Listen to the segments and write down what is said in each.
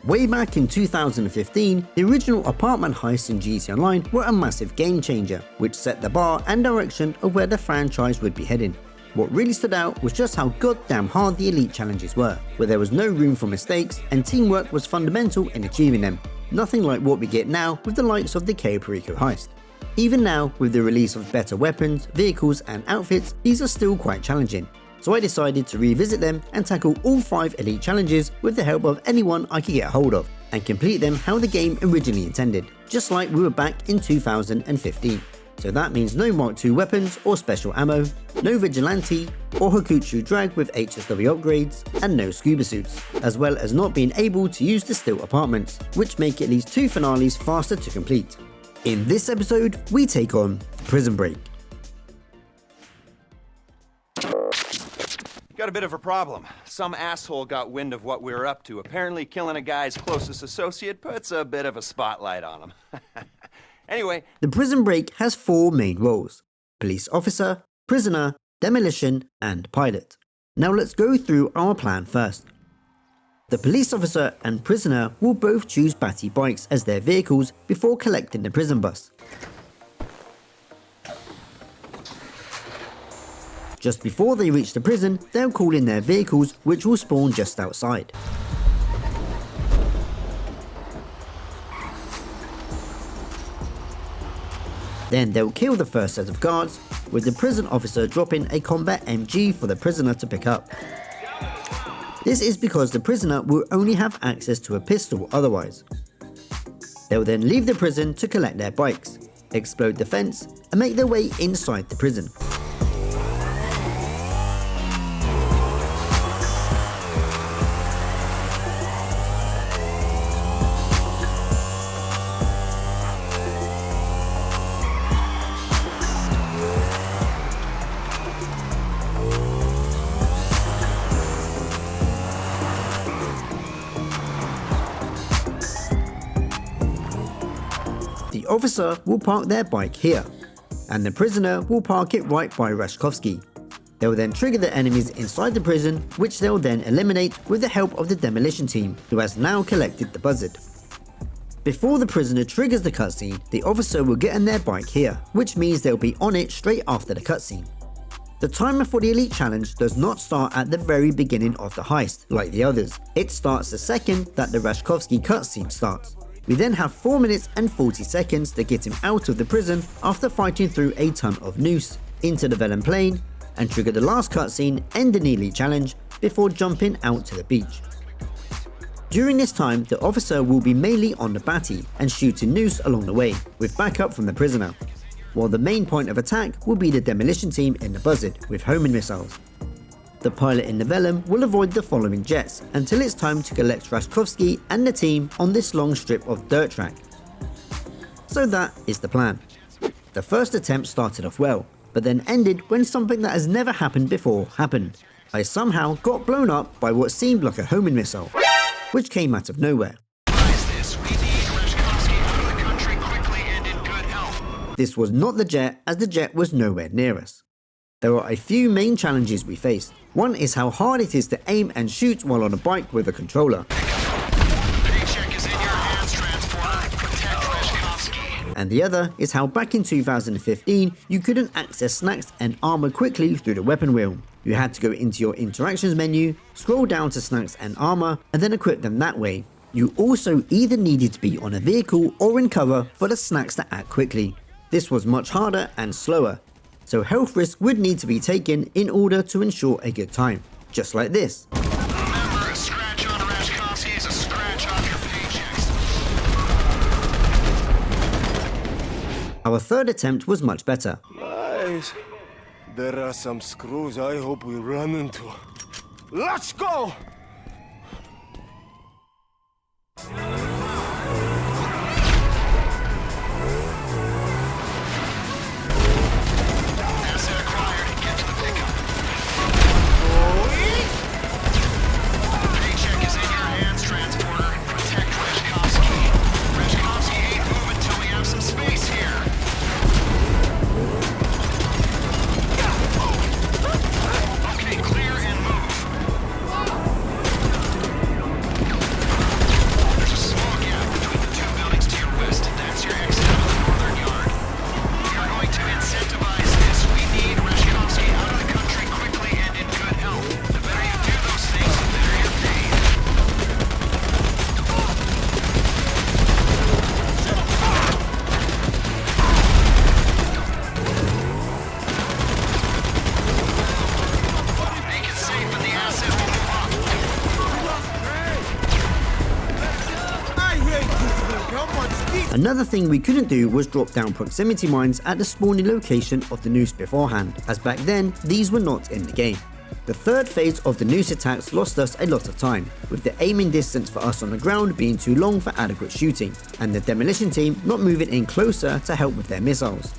Way back in 2015, the original apartment heists in GTA Online were a massive game changer, which set the bar and direction of where the franchise would be heading. What really stood out was just how goddamn hard the elite challenges were, where there was no room for mistakes and teamwork was fundamental in achieving them. Nothing like what we get now with the likes of the Cayo Perico heist. Even now, with the release of better weapons, vehicles and outfits, these are still quite challenging. So I decided to revisit them and tackle all 5 elite challenges with the help of anyone I could get hold of, and complete them how the game originally intended, just like we were back in 2015. So that means no Mark II weapons or special ammo, no Vigilante or Hakuchu drag with HSW upgrades, and no scuba suits, as well as not being able to use the stilt apartments, which make at least 2 finales faster to complete. In this episode, we take on Prison Break. Got a bit of a problem. Some asshole got wind of what we were up to. Apparently killing a guy's closest associate puts a bit of a spotlight on him. Anyway. The Prison Break has 4 main roles: police officer, prisoner, demolition, and pilot. Now let's go through our plan first. The police officer and prisoner will both choose Batty bikes as their vehicles before collecting the prison bus. Just before they reach the prison, they'll call in their vehicles, which will spawn just outside. Then they'll kill the first set of guards, with the prison officer dropping a combat MG for the prisoner to pick up. This is because the prisoner will only have access to a pistol otherwise. They'll then leave the prison to collect their bikes, explode the fence, and make their way inside the prison. The officer will park their bike here, and the prisoner will park it right by Rashkovsky. They will then trigger the enemies inside the prison, which they will then eliminate with the help of the demolition team, who has now collected the buzzard. Before the prisoner triggers the cutscene, the officer will get in their bike here, which means they'll be on it straight after the cutscene. The timer for the elite challenge does not start at the very beginning of the heist, like the others. It starts the second that the Rashkovsky cutscene starts. We then have 4 minutes and 40 seconds to get him out of the prison after fighting through a ton of noose, into the Velen plane, and trigger the last cutscene, end the elite challenge, before jumping out to the beach. During this time, the officer will be mainly on the Batty and shooting noose along the way, with backup from the prisoner, while the main point of attack will be the demolition team in the buzzard with homing missiles. The pilot in the Velen will avoid the following jets until it's time to collect Rashkovsky and the team on this long strip of dirt track. So that is the plan. The first attempt started off well, but then ended when something that has never happened before happened. I somehow got blown up by what seemed like a homing missile, which came out of nowhere. This was not the jet, as the jet was nowhere near us. There are a few main challenges we face. One is how hard it is to aim and shoot while on a bike with a controller. And the other is how back in 2015 you couldn't access snacks and armor quickly through the weapon wheel. You had to go into your interactions menu, scroll down to snacks and armor, and then equip them that way. You also either needed to be on a vehicle or in cover for the snacks to act quickly. This was much harder and slower, so health risk would need to be taken in order to ensure a good time, just like this. Remember, a scratch on Rashkovsky is a scratch off your paychecks. Our third attempt was much better. Guys, there are some screws I hope we run into. Let's go! Another thing we couldn't do was drop down proximity mines at the spawning location of the noose beforehand, as back then these were not in the game. The third phase of the noose attacks lost us a lot of time, with the aiming distance for us on the ground being too long for adequate shooting, and the demolition team not moving in closer to help with their missiles.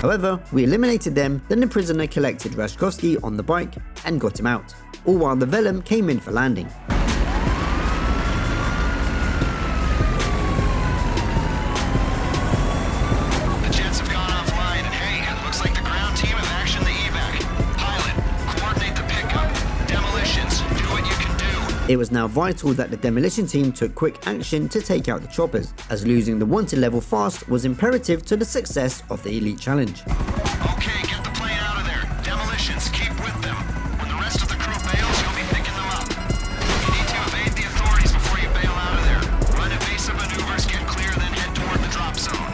However, we eliminated them, then the prisoner collected Rashkovsky on the bike and got him out, all while the Velum came in for landing. The jets have gone offline, and hey, it looks like the ground team have actioned the evac. Pilot, coordinate the pickup. Demolitions, do what you can do. It was now vital that the demolition team took quick action to take out the choppers, as losing the wanted level fast was imperative to the success of the Elite Challenge. Okay, get the plane out of there. Demolitions, keep with them. When the rest of the crew bails, you'll be picking them up. You need to evade the authorities before you bail out of there. Run evasive maneuvers, get clear, then head toward the drop zone.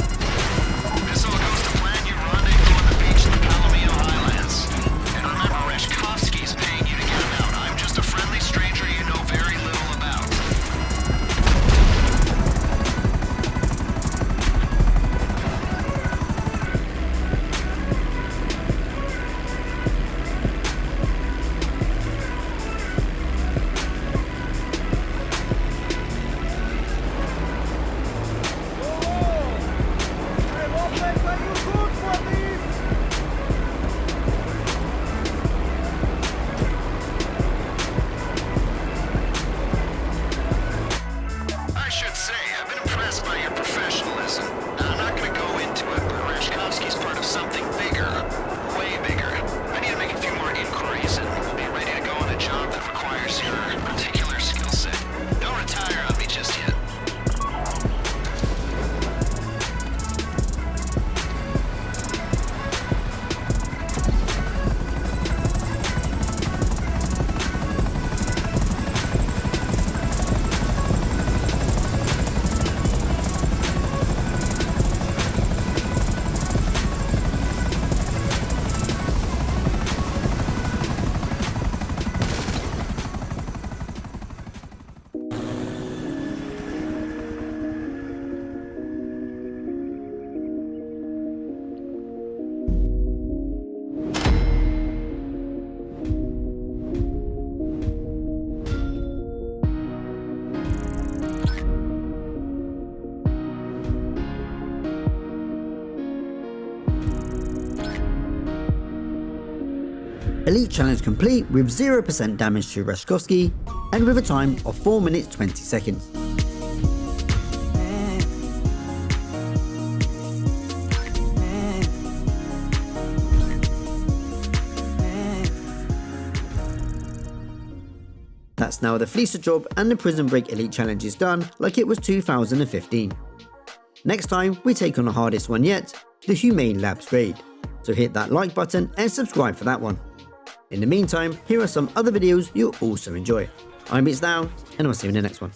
This all goes to plan. You rendezvous on the beach in the Palomino Highlands. And remember, Rashkovsky's paying you to get him out. I'm just a friendly stranger you know very little about. I should say, I've been impressed by your professionalism. Now, I'm not going to go into it, but Rashkovsky's part of something bigger, way bigger. I need to make a few more inquiries, and we'll be ready to go on a job that requires your particular skill set. Don't retire on me just yet. Elite Challenge complete with 0% damage to Rashkovsky and with a time of 4 minutes 20 seconds. That's now the Fleecer job, and the Prison Break Elite Challenge is done like it was 2015. Next time we take on the hardest one yet, the Humane Labs raid, so hit that like button and subscribe for that one. In the meantime, here are some other videos you'll also enjoy. I'm BeatsDown, and I'll see you in the next one.